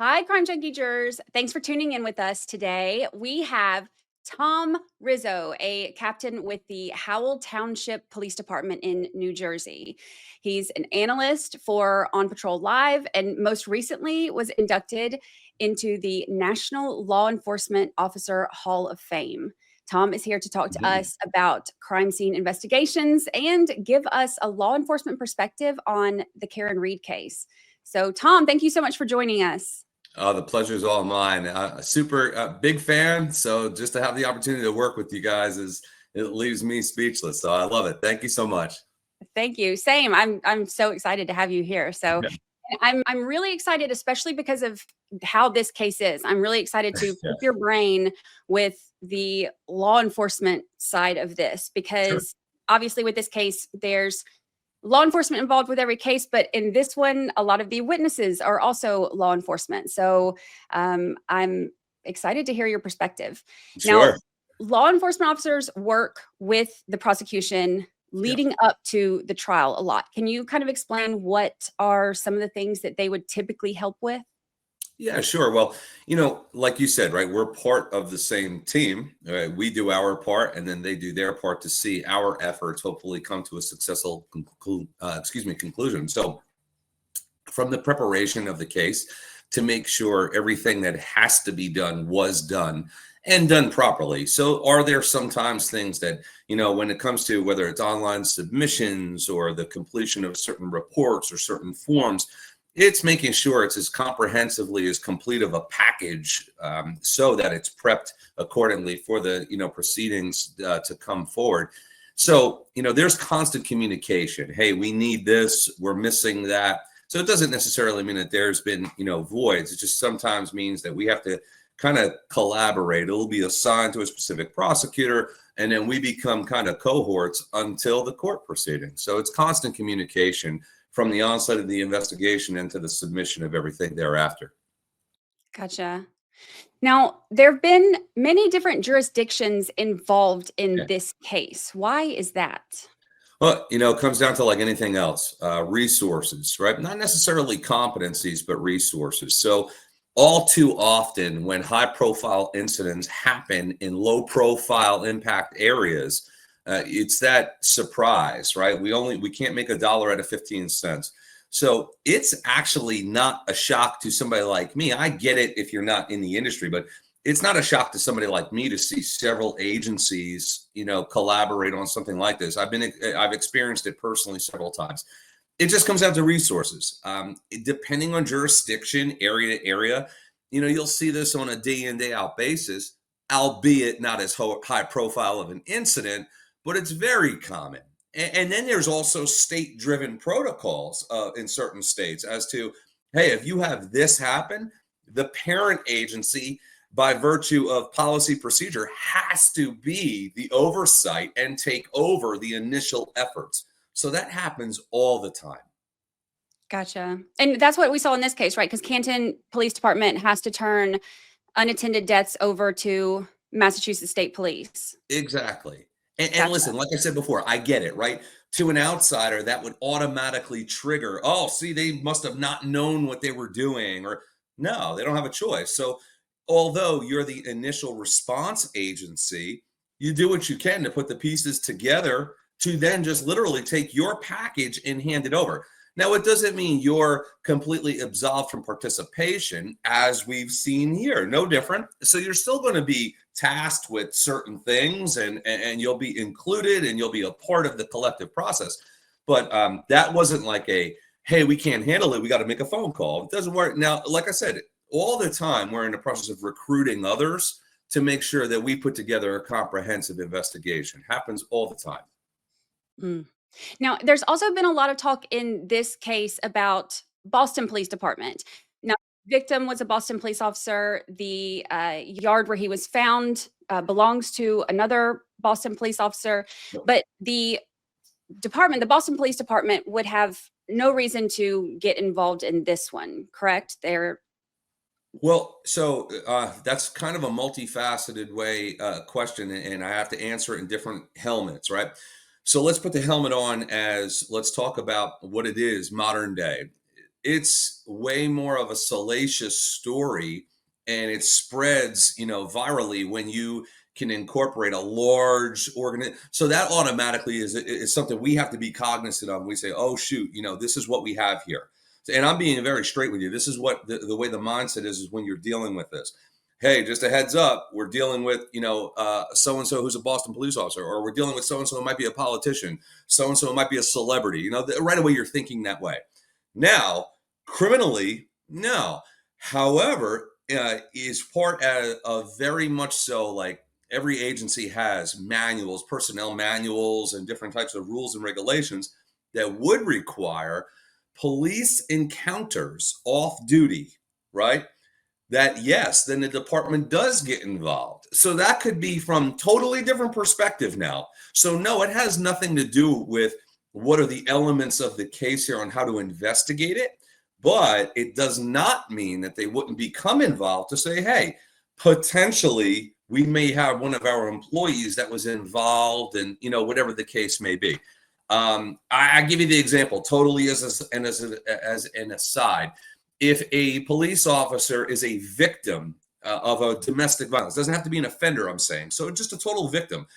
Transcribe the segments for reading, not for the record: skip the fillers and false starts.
Hi, Crime Junkie Jurors. Thanks for tuning in with us today. We have Tom Rizzo, a captain with the Howell Township Police Department in New Jersey. He's an analyst for On Patrol Live and most recently was inducted into the National Law Enforcement Officer Hall of Fame. Tom is here to talk to Indeed. us about crime scene investigations and give us a law enforcement perspective on the Karen Reed case. So, Tom, thank you so much for joining us. The pleasure is all mine. A super big fan. So just to have the opportunity to work with you guys it leaves me speechless. So I love it. Thank you so much. Thank you. Same. I'm so excited to have you here. So Yeah. I'm really excited, especially because of how this case is. I'm really excited to Yeah. pick your brain with the law enforcement side of this, Sure. because obviously with this case, there's law enforcement involved with every case, but in this one, a lot of the witnesses are also law enforcement. So I'm excited to hear your perspective. Now, Sure. law enforcement officers work with the prosecution Yeah. leading up to the trial a lot. Can you kind of explain what are some of the things that they would typically help with? Yeah, sure. Well, like you said, right, we're part of the same team. Right? We do our part, and then they do their part to see our efforts hopefully come to a successful conclusion. So, from the preparation of the case to make sure everything that has to be done was done and done properly. So, are there sometimes things that, when it comes to whether it's online submissions or the completion of certain reports or certain forms, it's making sure it's as comprehensively as complete of a package so that it's prepped accordingly for the proceedings to come forward. So there's constant communication. Hey, we need this, we're missing that. So it doesn't necessarily mean that there's been voids. It just sometimes means that we have to kind of collaborate. It'll be assigned to a specific prosecutor, and then we become kind of cohorts until the court proceeding. So it's constant communication from the onset of the investigation into the submission of everything thereafter. Gotcha. Now, there have been many different jurisdictions involved in Yeah. this case. Why is that? Well, it comes down to like anything else, resources, right? Not necessarily competencies, but resources. So, all too often, when high profile incidents happen in low profile impact areas, it's that surprise, right? We can't make a dollar out of 15 cents. So it's actually not a shock to somebody like me. I get it if you're not in the industry, but it's not a shock to somebody like me to see several agencies, collaborate on something like this. I've experienced it personally several times. It just comes down to resources. Depending on jurisdiction, area to area, you'll see this on a day in, day out basis, albeit not as high profile of an incident, but it's very common. And then there's also state driven protocols in certain states as to, hey, if you have this happen, the parent agency, by virtue of policy procedure, has to be the oversight and take over the initial efforts. So that happens all the time. Gotcha. And that's what we saw in this case, right? Because Canton Police Department has to turn unattended deaths over to Massachusetts State Police. Exactly. And Gotcha. listen, like I said before, I get it, right? To an outsider, that would automatically trigger, oh, see, they must have not known what they were doing, or no, they don't have a choice. So, although you're the initial response agency, you do what you can to put the pieces together to then just literally take your package and hand it over. Now, it doesn't mean you're completely absolved from participation, as we've seen here. No different. So you're still going to be tasked with certain things, and you'll be included, and you'll be a part of the collective process. But that wasn't like hey, we can't handle it, we got to make a phone call. It doesn't work. Now, like I said, all the time we're in the process of recruiting others to make sure that we put together a comprehensive investigation. Happens all the time. Mm. Now, there's also been a lot of talk in this case about Boston Police Department. Now, the victim was a Boston police officer. The yard where he was found belongs to another Boston police officer, but the Boston Police Department, would have no reason to get involved in this one, correct? Well, so that's kind of a multifaceted way question, and I have to answer it in different helmets, right? So let's put the helmet on as let's talk about what it is modern day. it's way more of a salacious story, and it spreads, virally when you can incorporate a large organ. So that automatically is something we have to be cognizant of. We say, oh shoot, this is what we have here. And I'm being very straight with you. This is what the way the mindset is when you're dealing with this. Hey, just a heads up, we're dealing with, so and so who's a Boston police officer, or we're dealing with so and so who might be a politician, so and so who might be a celebrity. Right away you're thinking that way. Now, criminally, no. However, is part of very much so, like, every agency has manuals, personnel manuals, and different types of rules and regulations that would require police encounters off duty, right? That, yes, then the department does get involved. So that could be from totally different perspective now. So no, it has nothing to do with what are the elements of the case here on how to investigate it. But it does not mean that they wouldn't become involved to say, hey, potentially we may have one of our employees that was involved, and whatever the case may be. I give you the example totally as an aside. If a police officer is a victim of a domestic violence, doesn't have to be an offender, I'm saying, so just a total victim,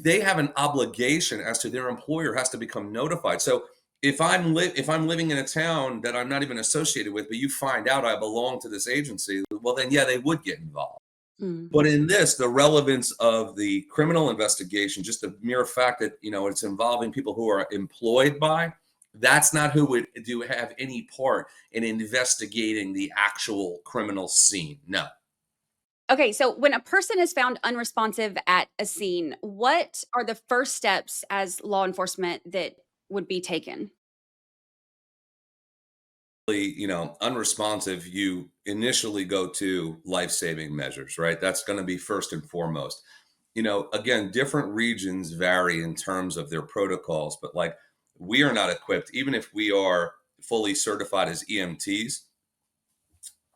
they have an obligation as to their employer has to become notified. So if I'm living in a town that I'm not even associated with, but you find out I belong to this agency, well then yeah, they would get involved. Mm. But in this, the relevance of the criminal investigation, just the mere fact that it's involving people who are employed by, that's not who would have any part in investigating the actual criminal scene. No. Okay, so when a person is found unresponsive at a scene, what are the first steps as law enforcement that would be taken? Unresponsive, you initially go to life-saving measures, right? That's going to be first and foremost. Again, different regions vary in terms of their protocols, but like, we are not equipped, even if we are fully certified as EMTs,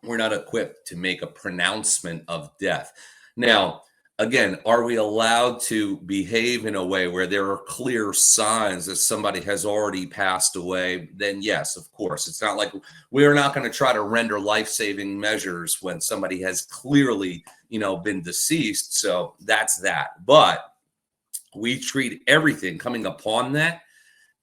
we're not equipped to make a pronouncement of death. Now, again, are we allowed to behave in a way where there are clear signs that somebody has already passed away? Then yes, of course. It's not like we're not going to try to render life-saving measures when somebody has clearly, been deceased. So that's that. But we treat everything coming upon that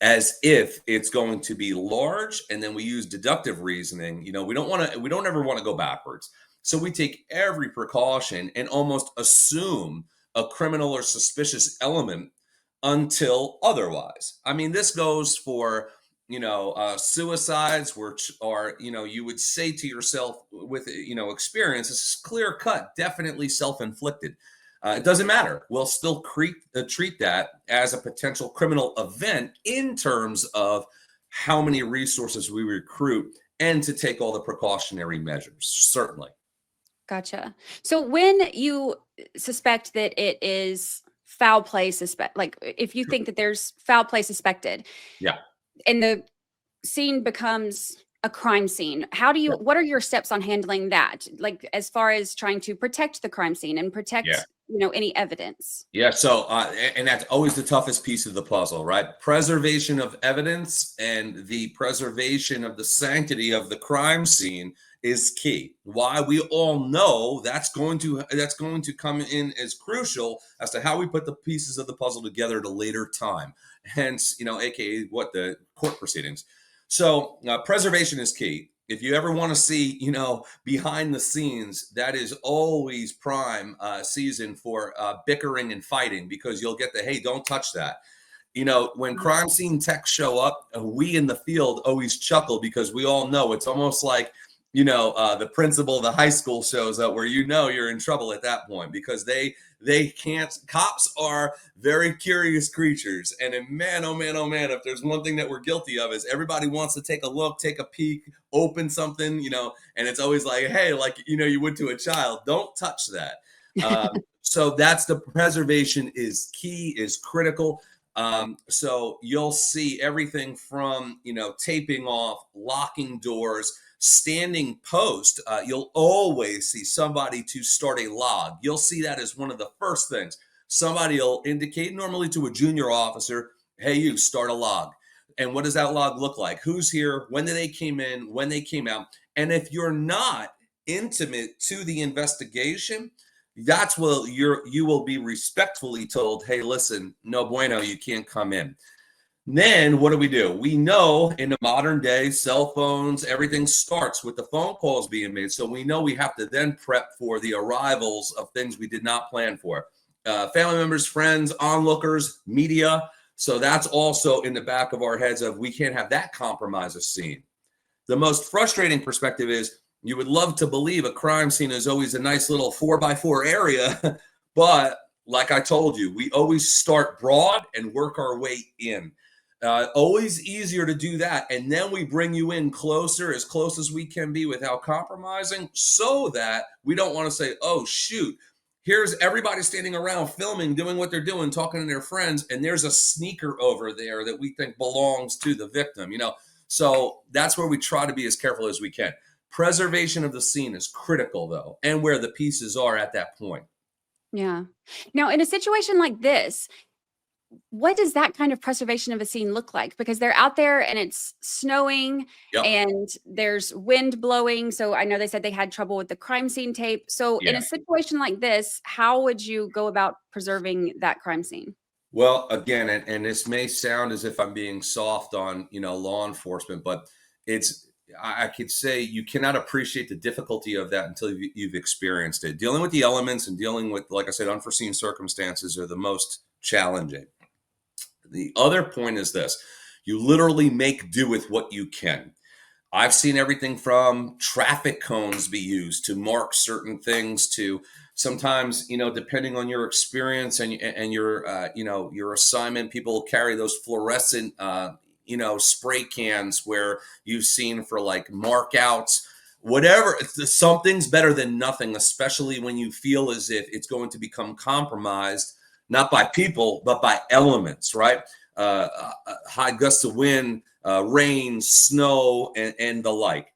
as if it's going to be large, and then we use deductive reasoning. We don't ever want to go backwards. So we take every precaution and almost assume a criminal or suspicious element until otherwise. I mean, this goes for, suicides, which are, you would say to yourself with, experience, it's clear cut, definitely self-inflicted. It doesn't matter. We'll still treat that as a potential criminal event in terms of how many resources we recruit and to take all the precautionary measures, certainly. Gotcha. So when you suspect that it is foul play like if you Sure. think that there's foul play suspected Yeah. and the scene becomes a crime scene, Yeah. what are your steps on handling that? Like as far as trying to protect the crime scene and Yeah. protect, any evidence? Yeah. So, and that's always the toughest piece of the puzzle, right? Preservation of evidence and the preservation of the sanctity of the crime scene is key. Why? We all know that's going to come in as crucial as to how we put the pieces of the puzzle together at a later time. Hence, aka what, the court proceedings. So, preservation is key. If you ever want to see, behind the scenes, that is always prime season for bickering and fighting, because you'll get the, hey, don't touch that. When crime scene techs show up, we in the field always chuckle, because we all know it's almost like, the principal of the high school shows up, where you're in trouble at that point, because they can't. Cops are very curious creatures, and man, oh man, oh man, if there's one thing that we're guilty of, is everybody wants to take a look, take a peek, open something, and it's always like, hey, like, you would to a child, don't touch that. So that's the preservation is key, is critical. So you'll see everything from, taping off, locking doors, standing post. You'll always see somebody to start a log. You'll see that as one of the first things. Somebody will indicate, normally to a junior officer, hey, you start a log. And what does that log look like? Who's here? When did they came in? When they came out? And if you're not intimate to the investigation, that's what you will be respectfully told, hey, listen, no bueno, you can't come in. Then what do? We know in the modern day, cell phones, everything starts with the phone calls being made. So we know we have to then prep for the arrivals of things we did not plan for. Family members, friends, onlookers, media. So that's also in the back of our heads of we can't have that compromise a scene. The most frustrating perspective is you would love to believe a crime scene is always a nice little 4x4 area, but like I told you, we always start broad and work our way in. Always easier to do that. And then we bring you in closer, as close as we can be without compromising, so that we don't want to say, oh, shoot, here's everybody standing around filming, doing what they're doing, talking to their friends, and there's a sneaker over there that we think belongs to the victim, So that's where we try to be as careful as we can. Preservation of the scene is critical, though, and where the pieces are at that point. Yeah. Now, in a situation like this, what does that kind of preservation of a scene look like? Because they're out there and it's snowing Yep. and there's wind blowing. So I know they said they had trouble with the crime scene tape. So in a situation like this, how would you go about preserving that crime scene? Well, again, and this may sound as if I'm being soft on, law enforcement, but I could say you cannot appreciate the difficulty of that until you've experienced it. Dealing with the elements and dealing with, like I said, unforeseen circumstances are the most challenging. The other point is this: you literally make do with what you can. I've seen everything from traffic cones be used to mark certain things to sometimes, depending on your experience and your assignment, people carry those fluorescent, spray cans where you've seen for like mark outs, whatever. Something's better than nothing, especially when you feel as if it's going to become compromised, not by people, but by elements, right? High gusts of wind, rain, snow, and the like.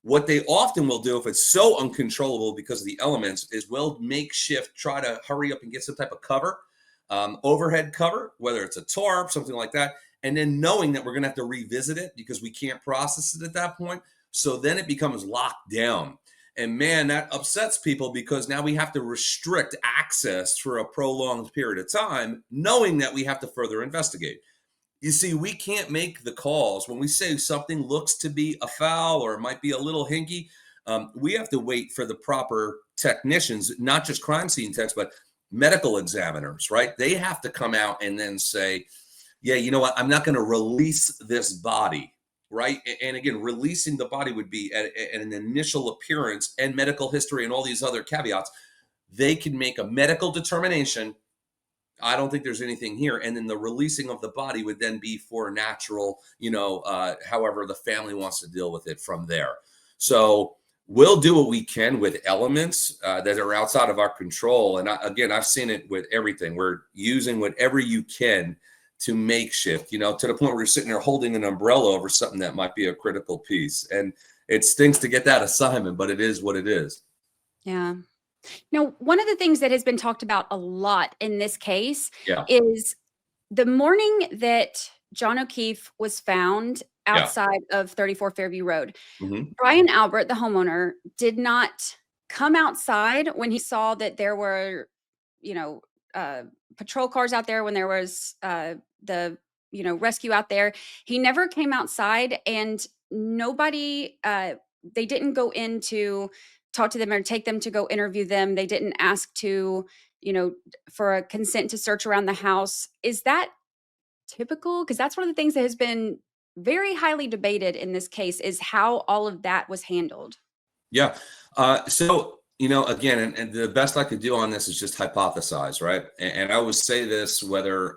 What they often will do, if it's so uncontrollable because of the elements, is we'll makeshift, try to hurry up and get some type of cover, overhead cover, whether it's a tarp, something like that, and then knowing that we're going to have to revisit it because we can't process it at that point. So then it becomes locked down. And man, that upsets people because now we have to restrict access for a prolonged period of time, knowing that we have to further investigate. You see, we can't make the calls. When we say something looks to be a foul or it might be a little hinky, we have to wait for the proper technicians, not just crime scene techs, but medical examiners, right? They have to come out and then say, yeah, you know what? I'm not going to release this body. Right. And again, releasing the body would be at an initial appearance and medical history and all these other caveats. They can make a medical determination. I don't think there's anything here. And then the releasing of the body would then be for natural, however the family wants to deal with it from there. So we'll do what we can with elements that are outside of our control. And I've seen it with everything. We're using whatever you can to makeshift, to the point where you're sitting there holding an umbrella over something that might be a critical piece. And it stinks to get that assignment, but it is what it is. Yeah. Now, one of the things that has been talked about a lot in this case Yeah. is the morning that John O'Keefe was found outside of 34 Fairview Road. Mm-hmm. Brian Albert, the homeowner, did not come outside when he saw that there were, patrol cars out there, when there was the rescue out there. He never came outside, and nobody they didn't go in to talk to them or take them to go interview them. They didn't ask to for a consent to search around the house. Is that typical? Because that's one of the things that has been very highly debated in this case, is how all of that was handled. Yeah. So, again, and the best I could do on this is just hypothesize, right? And I always say this, whether,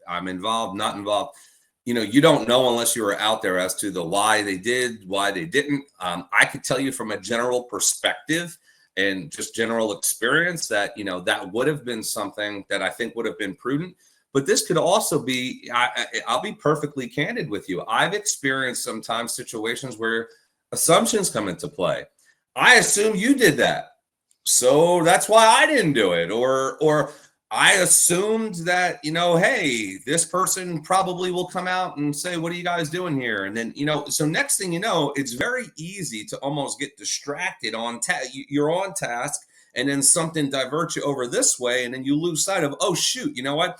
I'm involved, not involved, you don't know unless you were out there as to the why they did, why they didn't. I could tell you from a general perspective and just general experience that, that would have been something that I think would have been prudent. But this could also be, I'll be perfectly candid with you. I've experienced sometimes situations where assumptions come into play. I assume you did that, so that's why I didn't do it. Or I assumed that, hey, this person probably will come out and say, what are you guys doing here? And then, so next thing you know, it's very easy to almost get distracted on you're on task, and then something diverts you over this way, and then you lose sight of, oh, shoot, you know what?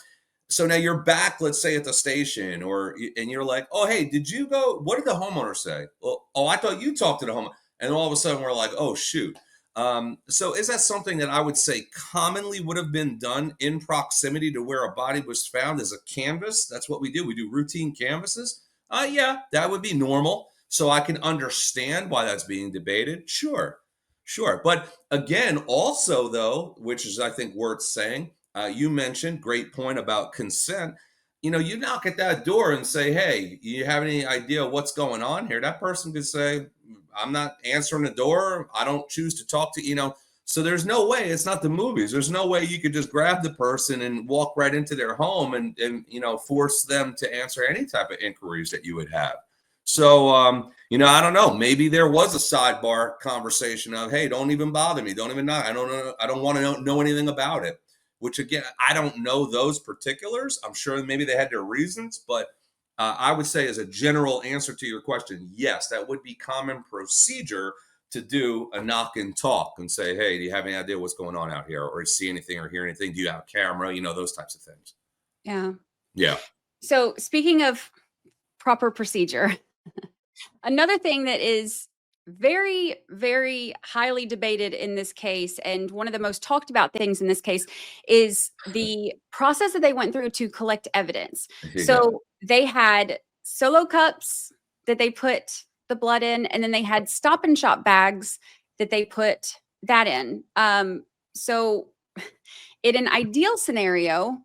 So now you're back, let's say at the station, and you're like, oh, hey, did you go? What did the homeowner say? Well, oh, I thought you talked to the homeowner. And all of a sudden we're like, oh, shoot. So is that something that I would say commonly would have been done in proximity to where a body was found as a canvas? That's what we do. We do routine canvases. Yeah, that would be normal. So I can understand why that's being debated. Sure, sure. But again, also though, which is I think worth saying, you mentioned great point about consent. You knock at that door and say, hey, you have any idea what's going on here? That person could say, I'm not answering the door. I don't choose to talk to, So there's no way, it's not the movies. There's no way you could just grab the person and walk right into their home and force them to answer any type of inquiries that you would have. So, I don't know. Maybe there was a sidebar conversation of, hey, don't even bother me. Don't even knock. I don't know. I don't want to know anything about it. Which again, I don't know those particulars. I'm sure maybe they had their reasons, but I would say as a general answer to your question, yes, that would be common procedure to do a knock and talk and say, hey, do you have any idea what's going on out here, or see anything or hear anything? Do you have a camera? Those types of things. Yeah. Yeah. So speaking of proper procedure, another thing that is very, very highly debated in this case, and one of the most talked about things in this case, is the process that they went through to collect evidence. Yeah. So they had solo cups that they put the blood in, and then they had Stop and Shop bags that they put that in. So in an ideal scenario,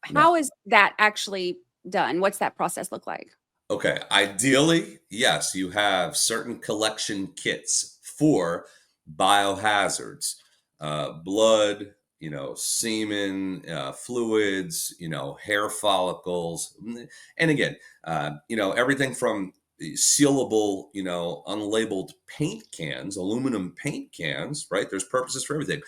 how is that actually done? What's that process look like? Okay. Ideally, yes, you have certain collection kits for biohazards, blood, semen, fluids, hair follicles. And again, everything from sealable, unlabeled paint cans, aluminum paint cans, right? There's purposes for everything.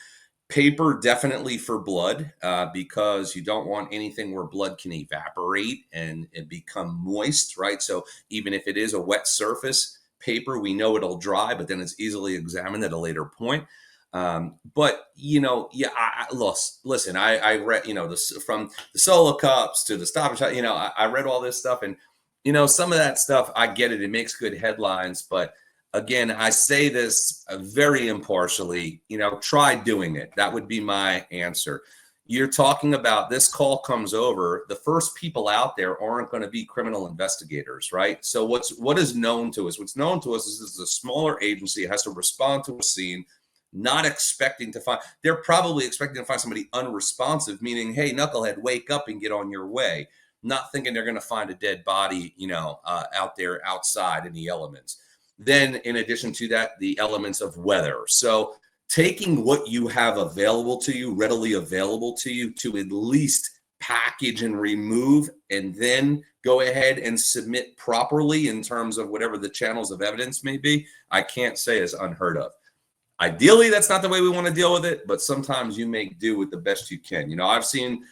Paper definitely for blood, because you don't want anything where blood can evaporate and become moist, right? So even if it is a wet surface, paper, we know it'll dry, but then it's easily examined at a later point. But yeah, listen, I read, this from the solo cups to the Stop and Shop, I read all this stuff, and some of that stuff, I get it. It makes good headlines, but again, I say this very impartially, try doing it. That would be my answer. You're talking about this call comes over. The first people out there aren't going to be criminal investigators, right? So what is known to us? What's known to us is this is a smaller agency. It has to respond to a scene, not expecting to find, they're probably expecting to find somebody unresponsive, meaning, hey, knucklehead, wake up and get on your way. Not thinking they're going to find a dead body, out there outside in the elements. Then in addition to that, the elements of weather. So taking what you have available to you, readily available to you, to at least package and remove, and then go ahead and submit properly in terms of whatever the channels of evidence may be, I can't say is unheard of. Ideally, that's not the way we want to deal with it, but sometimes you make do with the best you can. I've seen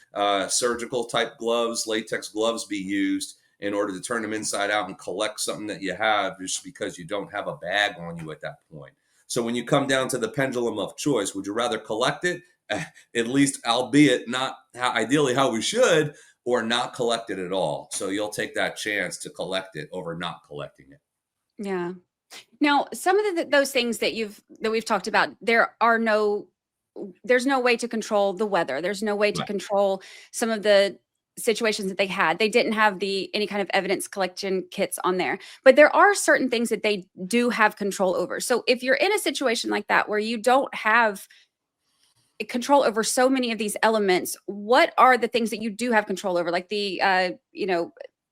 surgical type gloves, latex gloves be used in order to turn them inside out and collect something that you have, just because you don't have a bag on you at that point. So when you come down to the pendulum of choice, would you rather collect it, at least, albeit not ideally how we should, or not collect it at all? So you'll take that chance to collect it over not collecting it. Yeah. Now, some of those things that we've talked about, there's no way to control the weather. There's no way to Right. control some of the situations that they had. They didn't have any kind of evidence collection kits on there. But there are certain things that they do have control over. So if you're in a situation like that where you don't have control over so many of these elements, what are the things that you do have control over? Like the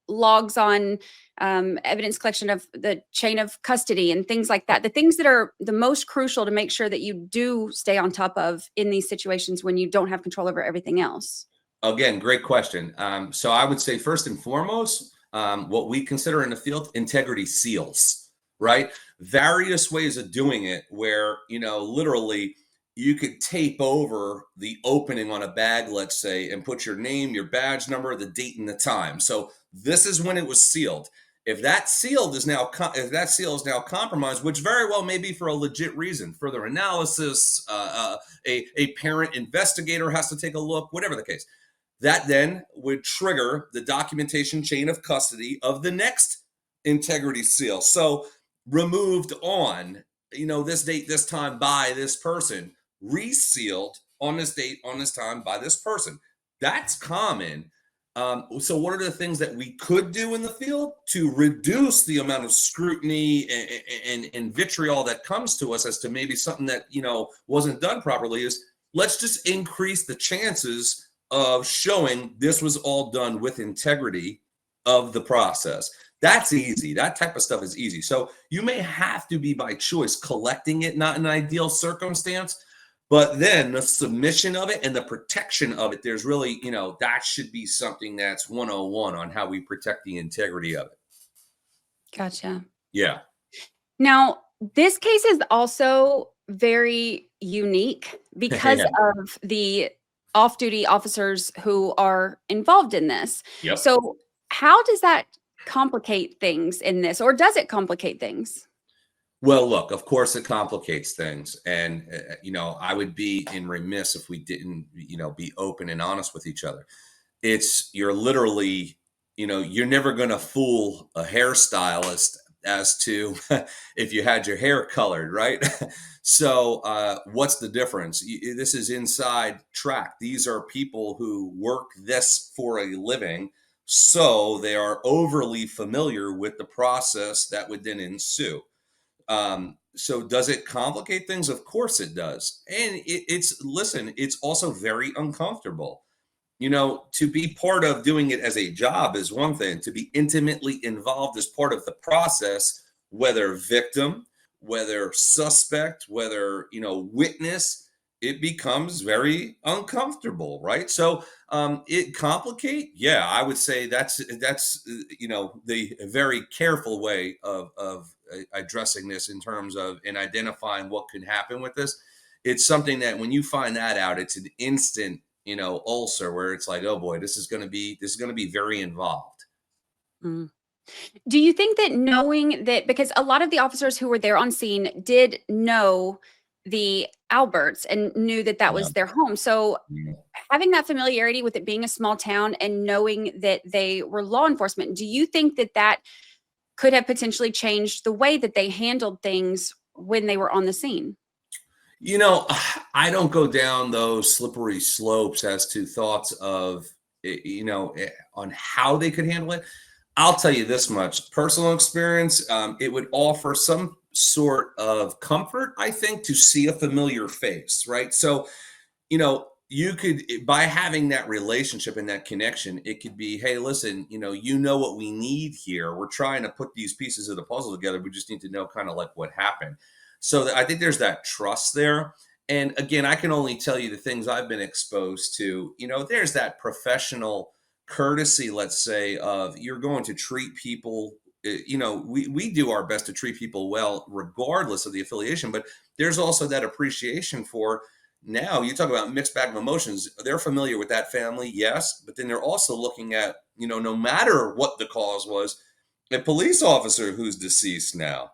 logs on evidence collection of the chain of custody and things like that. The things that are the most crucial to make sure that you do stay on top of in these situations when you don't have control over everything else. Again, great question. So I would say first and foremost, what we consider in the field, integrity seals, right? Various ways of doing it where, literally you could tape over the opening on a bag, let's say, and put your name, your badge number, the date, and the time. So this is when it was sealed. If that if that seal is now compromised, which very well may be for a legit reason, further analysis, a parent investigator has to take a look, whatever the case, that then would trigger the documentation chain of custody of the next integrity seal. So removed on, this date, this time by this person, resealed on this date, on this time by this person. That's common. So, what are the things that we could do in the field to reduce the amount of scrutiny and vitriol that comes to us as to maybe something that wasn't done properly? Is let's just increase the chances of showing this was all done with integrity of the process. That's easy. That type of stuff is easy. So you may have to be by choice collecting it, not an ideal circumstance, but then the submission of it and the protection of it, there's really, that should be something that's 101 on how we protect the integrity of it. Gotcha. Yeah. Now, this case is also very unique because Yeah. of the off-duty officers who are involved in this. Yep. So, how does that complicate things in this, or does it complicate things? Well, look, of course it complicates things. And, I would be remiss if we didn't, be open and honest with each other. You're literally, you're never going to fool a hairstylist as to if you had your hair colored, right? So, what's the difference? This is inside track. These are people who work this for a living. So they are overly familiar with the process that would then ensue. So does it complicate things? Of course it does. And it's also very uncomfortable. To be part of doing it as a job is one thing. To be intimately involved as part of the process, whether victim, whether suspect, whether, witness, it becomes very uncomfortable, right? So it complicate. Yeah, I would say that's the very careful way of addressing this in terms of and identifying what could happen with this. It's something that when you find that out, it's an instant ulcer where it's like, oh boy, this is going to be very involved. Mm. Do you think that knowing that, because a lot of the officers who were there on scene did know the Alberts and knew that that Yeah. was their home. So Yeah. having that familiarity with it being a small town and knowing that they were law enforcement, do you think that that could have potentially changed the way that they handled things when they were on the scene? You know, I don't go down those slippery slopes as to thoughts of, on how they could handle it. I'll tell you this much personal experience, it would offer some sort of comfort, I think, to see a familiar face, right? So, you could, by having that relationship and that connection, it could be, hey, listen, you know what we need here. We're trying to put these pieces of the puzzle together. We just need to know kind of like what happened. So I think there's that trust there. And again, I can only tell you the things I've been exposed to. There's that professional courtesy, let's say, of you're going to treat people. We do our best to treat people well, regardless of the affiliation. But there's also that appreciation for now. You talk about mixed bag of emotions. They're familiar with that family, yes, but then they're also looking at, no matter what the cause was, a police officer who's deceased now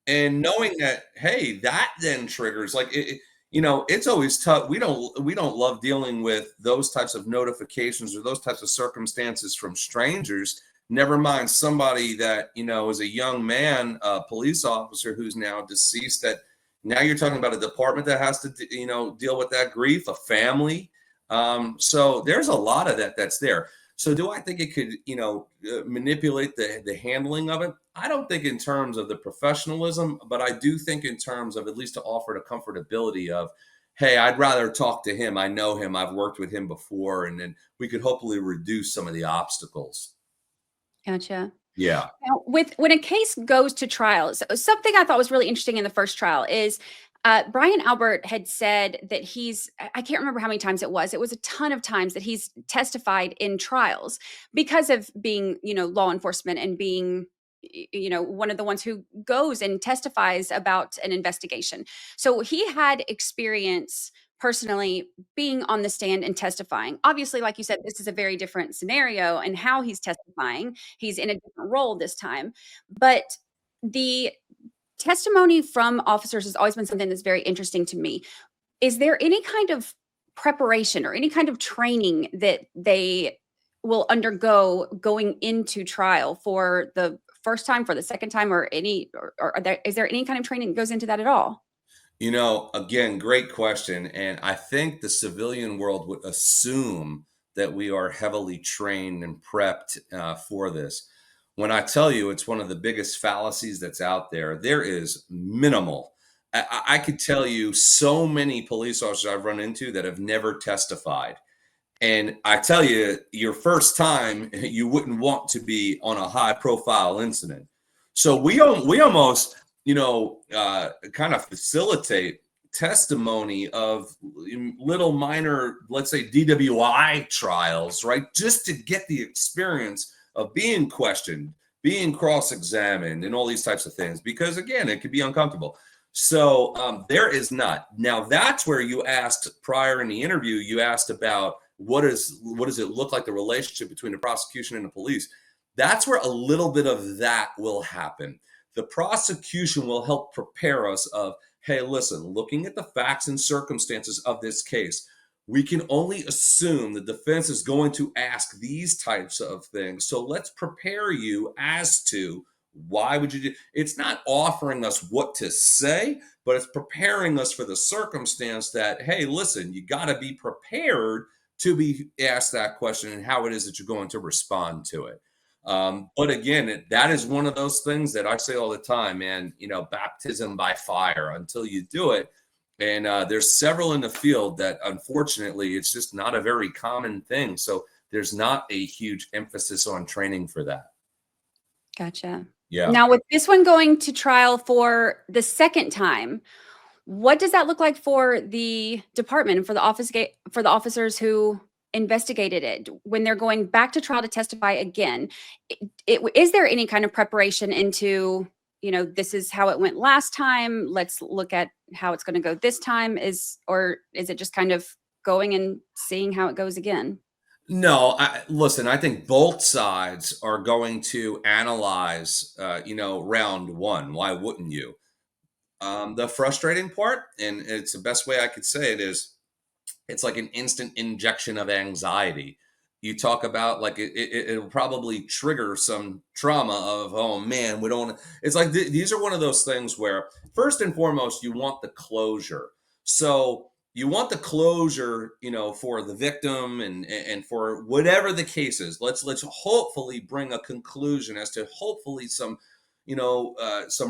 and knowing that, hey, that then triggers like it's always tough. We don't love dealing with those types of notifications or those types of circumstances from strangers, never mind somebody that is a young man, a police officer who's now deceased. That now you're talking about a department that has to deal with that grief, a family. So there's a lot of that's there. So do I think it could, manipulate the handling of it? I don't think in terms of the professionalism, but I do think in terms of at least to offer the comfortability of, hey, I'd rather talk to him. I know him. I've worked with him before, and then we could hopefully reduce some of the obstacles. Gotcha. Yeah. Now, when a case goes to trial, so something I thought was really interesting in the first trial is Brian Albert had said that I can't remember how many times it was. It was a ton of times that he's testified in trials because of being, law enforcement and being one of the ones who goes and testifies about an investigation. So he had experience personally being on the stand and testifying. Obviously, like you said, this is a very different scenario and how he's testifying. He's in a different role this time. But the testimony from officers has always been something that's very interesting to me. Is there any kind of preparation or any kind of training that they will undergo going into trial for the first time, for the second time, or is there any kind of training that goes into that at all? Again, great question. And I think the civilian world would assume that we are heavily trained and prepped for this. When I tell you it's one of the biggest fallacies that's out there, there is minimal. I could tell you so many police officers I've run into that have never testified. And I tell you, your first time, you wouldn't want to be on a high profile incident. So we almost, kind of facilitate testimony of little minor, let's say DWI trials, right? Just to get the experience of being questioned, being cross-examined, and all these types of things. Because again, it could be uncomfortable. So there is not. Now that's where you asked prior in the interview. You asked about what does it look like, the relationship between the prosecution and the police. That's where a little bit of that will happen. The prosecution will help prepare us of, hey, listen, looking at the facts and circumstances of this case, we can only assume the defense is going to ask these types of things. So let's prepare you as to why would you do. It's not offering us what to say, but it's preparing us for the circumstance that, hey, listen, you got to be prepared to be asked that question and how it is that you're going to respond to it. But again, that is one of those things that I say all the time, man, baptism by fire until you do it. And there's several in the field that unfortunately it's just not a very common thing. So there's not a huge emphasis on training for that. Gotcha. Yeah. Now, with this one going to trial for the second time, what does that look like for the department and for the officers who investigated it when they're going back to trial to testify again? Is there any kind of preparation into, this is how it went last time, let's look at how it's going to go this time, or is it just kind of going and seeing how it goes again? No, listen, I think both sides are going to analyze, round one. Why wouldn't you? The frustrating part, and it's the best way I could say it, is it's like an instant injection of anxiety. You talk about like it'll probably trigger some trauma of, oh man, we don't. It's like these are one of those things where first and foremost you want the closure. So you want the closure, for the victim and for whatever the case is. Let's hopefully bring a conclusion as to hopefully some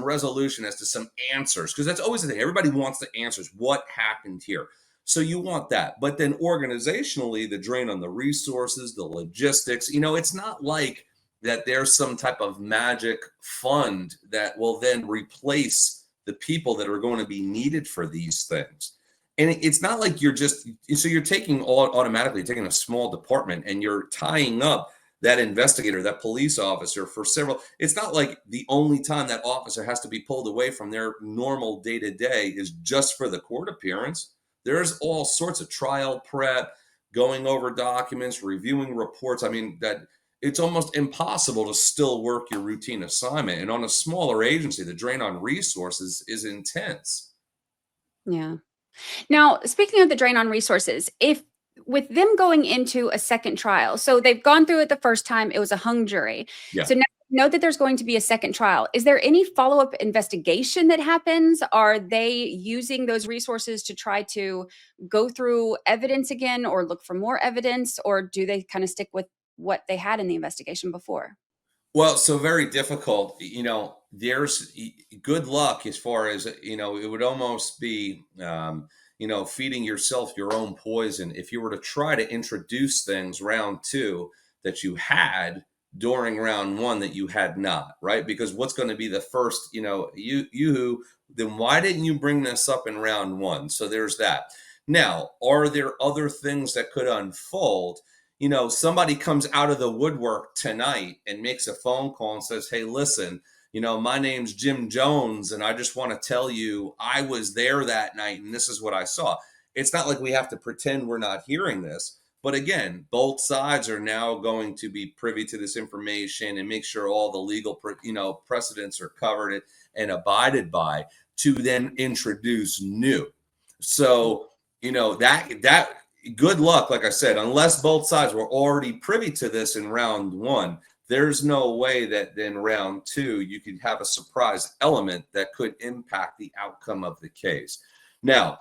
resolution as to some answers, because that's always the thing. Everybody wants the answers. What happened here? So you want that. But then organizationally, the drain on the resources, the logistics, it's not like that there's some type of magic fund that will then replace the people that are going to be needed for these things. And it's not like you're automatically taking a small department and you're tying up that investigator, that police officer for several. It's not like the only time that officer has to be pulled away from their normal day-to-day is just for the court appearance. There's all sorts of trial prep, going over documents, reviewing reports. I mean, that it's almost impossible to still work your routine assignment. And on a smaller agency, the drain on resources is intense. Yeah. Now, speaking of the drain on resources, if with them going into a second trial, so they've gone through it the first time, it was a hung jury. Yeah. So now you know that there's going to be a second trial. Is there any follow-up investigation that happens? Are they using those resources to try to go through evidence again or look for more evidence, or do they kind of stick with what they had in the investigation before? Well, so very difficult. There's good luck as far as, it would almost be, feeding yourself your own poison if you were to try to introduce things round two that you had during round one that you had not, right? Because what's going to be the first, then why didn't you bring this up in round one? So there's that. Now, are there other things that could unfold? somebody comes out of the woodwork tonight and makes a phone call and says, hey, listen, my name's Jim Jones, and I just want to tell you I was there that night and this is what I saw. It's not like we have to pretend we're not hearing this. But again, both sides are now going to be privy to this information and make sure all the legal, precedents are covered and abided by to then introduce new. So, that good luck, like I said, unless both sides were already privy to this in round one, there's no way that in round two you could have a surprise element that could impact the outcome of the case. Now,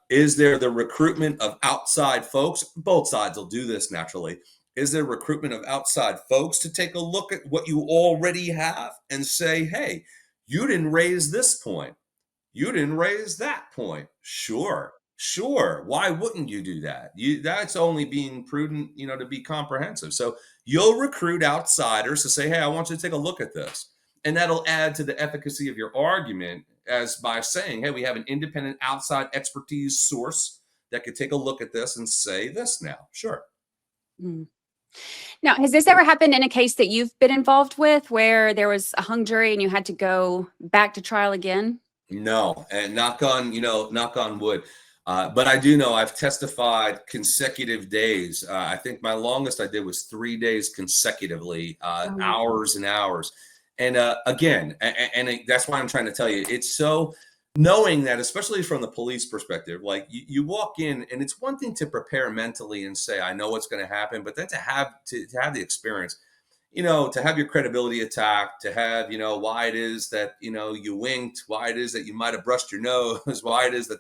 is there the recruitment of outside folks? Both sides will do this naturally. Is there recruitment of outside folks to take a look at what you already have and say, hey, you didn't raise this point. You didn't raise that point. Sure. Sure. Why wouldn't you do that? That's only being prudent, to be comprehensive. So you'll recruit outsiders to say, hey, I want you to take a look at this. And that'll add to the efficacy of your argument as by saying, hey, we have an independent outside expertise source that could take a look at this and say this now. Sure. Mm. Now, has this ever happened in a case that you've been involved with where there was a hung jury and you had to go back to trial again? No, and knock on wood. But I do know I've testified consecutive days. I think my longest I did was 3 days consecutively, Oh my hours and hours. And again, that's why I'm trying to tell you, it's so knowing that, especially from the police perspective, like you walk in and it's one thing to prepare mentally and say, I know what's going to happen, but then to have the experience, to have your credibility attacked, to have, why it is that, you winked, why it is that you might have brushed your nose, why it is that,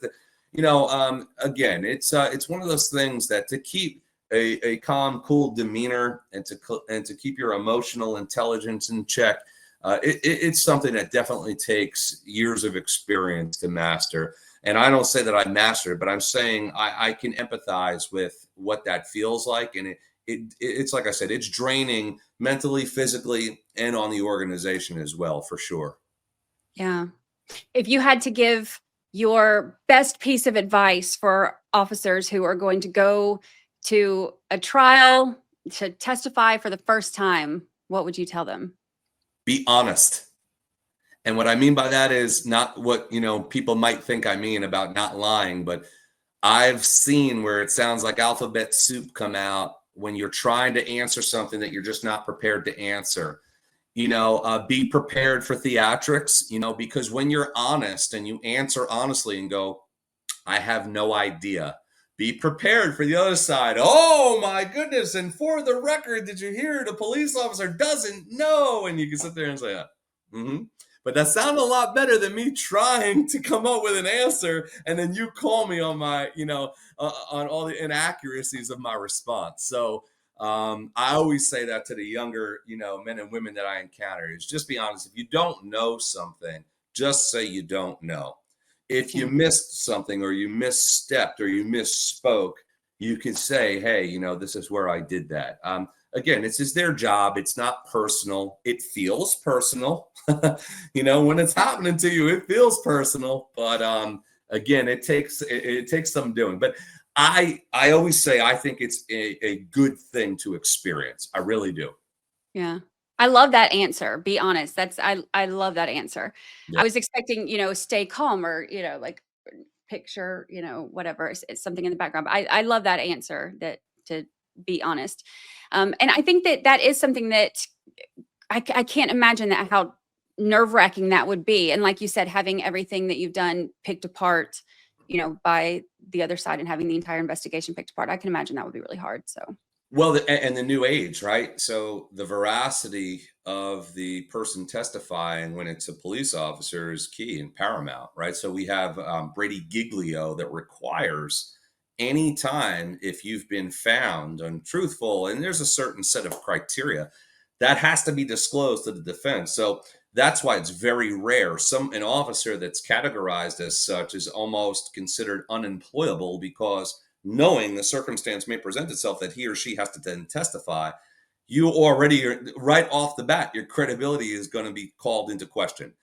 again, it's one of those things that to keep a calm, cool demeanor and to keep your emotional intelligence in check, it's something that definitely takes years of experience to master. And I don't say that I mastered it, but I'm saying I can empathize with what that feels like. And it's like I said, it's draining mentally, physically, and on the organization as well, for sure. Yeah. If you had to give your best piece of advice for officers who are going to go to a trial to testify for the first time, what would you tell them? Be honest. And what I mean by that is not what, people might think I mean about not lying, but I've seen where it sounds like alphabet soup come out when you're trying to answer something that you're just not prepared to answer. Be prepared for theatrics, because when you're honest and you answer honestly and go, I have no idea. Be prepared for the other side. Oh my goodness. And for the record, did you hear the police officer doesn't know? And you can sit there and say, mm-hmm. But that sounded a lot better than me trying to come up with an answer. And then you call me on my, on all the inaccuracies of my response. So I always say that to the younger, men and women that I encounter is just be honest. If you don't know something, just say you don't know. If you missed something or you misstepped or you misspoke, you can say, hey, this is where I did that. Again, it's just their job. It's not personal. It feels personal. When it's happening to you, it feels personal. But again, it takes some doing. But I always say I think it's a good thing to experience. I really do. Yeah. I love that answer. Be honest. I love that answer. Yeah. I was expecting, stay calm or, like picture, whatever, it's something in the background. But I love that answer that to be honest. And I think that is something that I can't imagine that how nerve-wracking that would be. And like you said, having everything that you've done picked apart, by the other side and having the entire investigation picked apart. I can imagine that would be really hard. So well, and the new age, right? So the veracity of the person testifying when it's a police officer is key and paramount, right? So we have Brady Giglio that requires any time if you've been found untruthful, and there's a certain set of criteria that has to be disclosed to the defense. So that's why it's very rare. An officer that's categorized as such is almost considered unemployable because knowing the circumstance may present itself that he or she has to then testify, you already right off the bat, your credibility is going to be called into question.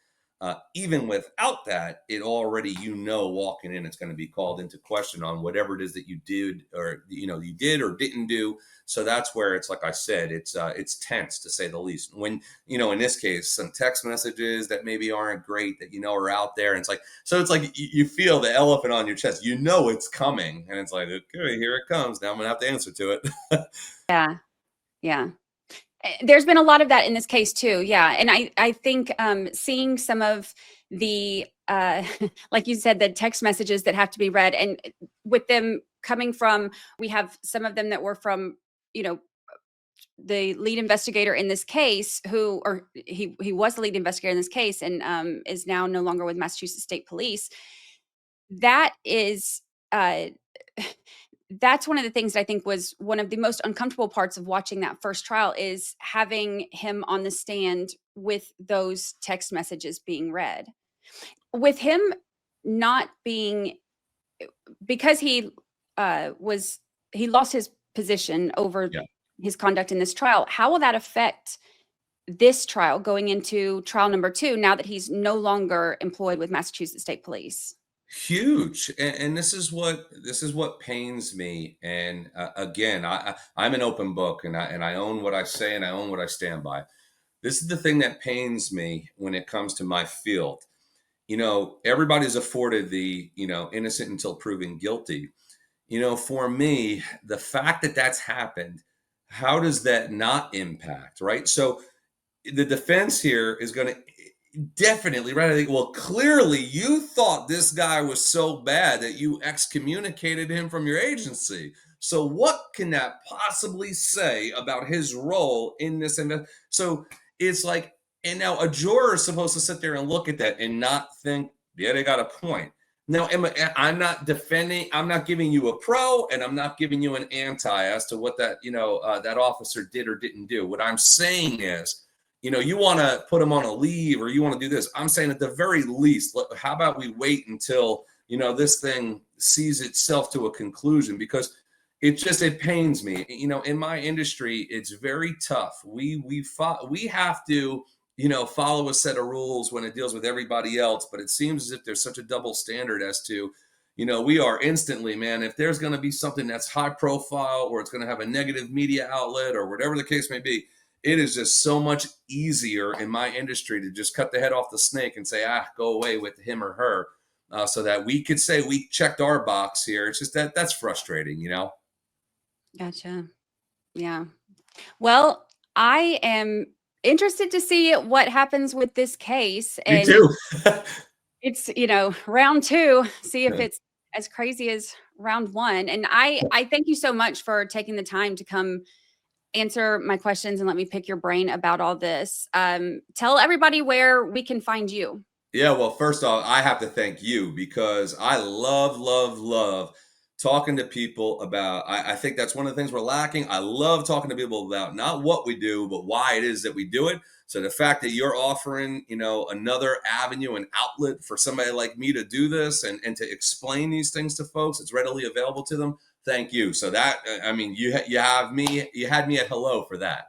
Even without that, it already, walking in, it's going to be called into question on whatever it is that you did, or you did or didn't do. So that's where it's, like I said, it's tense to say the least. When, in this case, some text messages that maybe aren't great that are out there, and it's like you feel the elephant on your chest. It's coming, and it's like, okay, here it comes. Now I'm gonna have to answer to it. Yeah. Yeah. There's been a lot of that in this case too. Yeah. And I think seeing some of the like you said, the text messages that have to be read, and with them coming from, we have some of them that were from, you know, the lead investigator in this case, who, or he was the lead investigator in this case, and is now no longer with Massachusetts State Police. That is uh that's one of the things that I think was one of the most uncomfortable parts of watching that first trial, is having him on the stand with those text messages being read. With him not being, because he lost his position over Yeah. his conduct in this trial, how will that affect this trial going into trial number 2, now that he's no longer employed with Massachusetts State Police? Huge. And this is what pains me. And again, I'm an open book, and I own what I say, and I own what I stand by. This is the thing that pains me when it comes to my field. Everybody's afforded the, innocent until proven guilty. For me, the fact that that's happened, how does that not impact, right? So the defense here is going to definitely, right? I think, well, clearly you thought this guy was so bad that you excommunicated him from your agency. So what can that possibly say about his role in this? So it's like, and now a juror is supposed to sit there and look at that and not think, yeah, they got a point. Now, I'm not defending, I'm not giving you a pro, and I'm not giving you an anti as to what that officer did or didn't do. What I'm saying is, you want to put him on a leave, or you want to do this. I'm saying, at the very least, how about we wait until, this thing sees itself to a conclusion, because it pains me. In my industry, it's very tough. We have to, follow a set of rules when it deals with everybody else, but it seems as if there's such a double standard as to, we are instantly, man, if there's going to be something that's high profile, or it's going to have a negative media outlet, or whatever the case may be, it is just so much easier in my industry to just cut the head off the snake and say, go away with him or her, so that we could say we checked our box here. It's just that's frustrating. Gotcha. Yeah. Well, I am interested to see what happens with this case, Me and too. it's, round 2, see if it's as crazy as round 1. And I thank you so much for taking the time to come answer my questions and let me pick your brain about all this. Tell everybody where we can find you. Yeah, well, first off, I have to thank you, because I love, love, love talking to people about. I think that's one of the things we're lacking. I love talking to people about not what we do, but why it is that we do it. So the fact that you're offering, another avenue and outlet for somebody like me to do this, and to explain these things to folks, it's readily available to them. Thank you. So that, I mean, you had me at hello for that.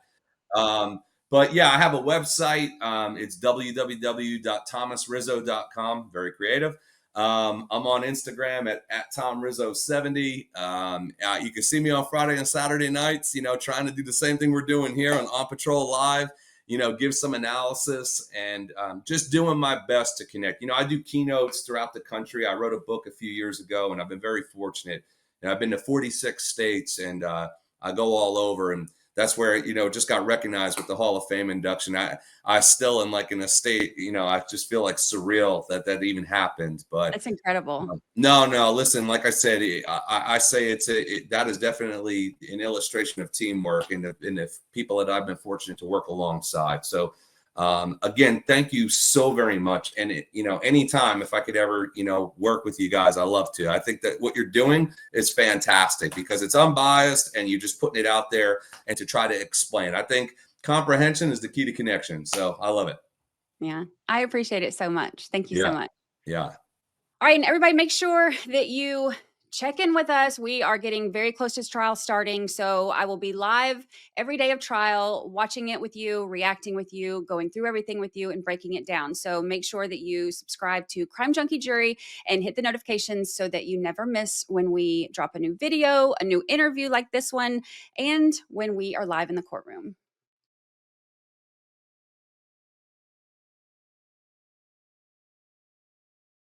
But yeah, I have a website. It's www.thomasrizzo.com. Very creative. I'm on Instagram at TomRizzo70. You can see me on Friday and Saturday nights, trying to do the same thing we're doing here on Patrol Live, give some analysis, and just doing my best to connect. I do keynotes throughout the country. I wrote a book a few years ago, and I've been very fortunate. I've been to 46 states, and I go all over, and that's where, just got recognized with the Hall of Fame induction. I still am like in a state, I just feel like surreal that even happened. But That's incredible. no, listen, like I said, I say that is definitely an illustration of teamwork, and the people that I've been fortunate to work alongside. So again, thank you so very much. And anytime, if I could ever, work with you guys, I love to. I think that what you're doing is fantastic, because it's unbiased, and you're just putting it out there, and to try to explain. I think comprehension is the key to connection. So I love it. Yeah. I appreciate it so much. Thank you so Yeah. much. Yeah. All right. And everybody, make sure that you check in with us. We are getting very close to trial starting. So I will be live every day of trial, watching it with you, reacting with you, going through everything with you, and breaking it down. So make sure that you subscribe to Crime Junkie Jury and hit the notifications so that you never miss when we drop a new video, a new interview like this one, and when we are live in the courtroom.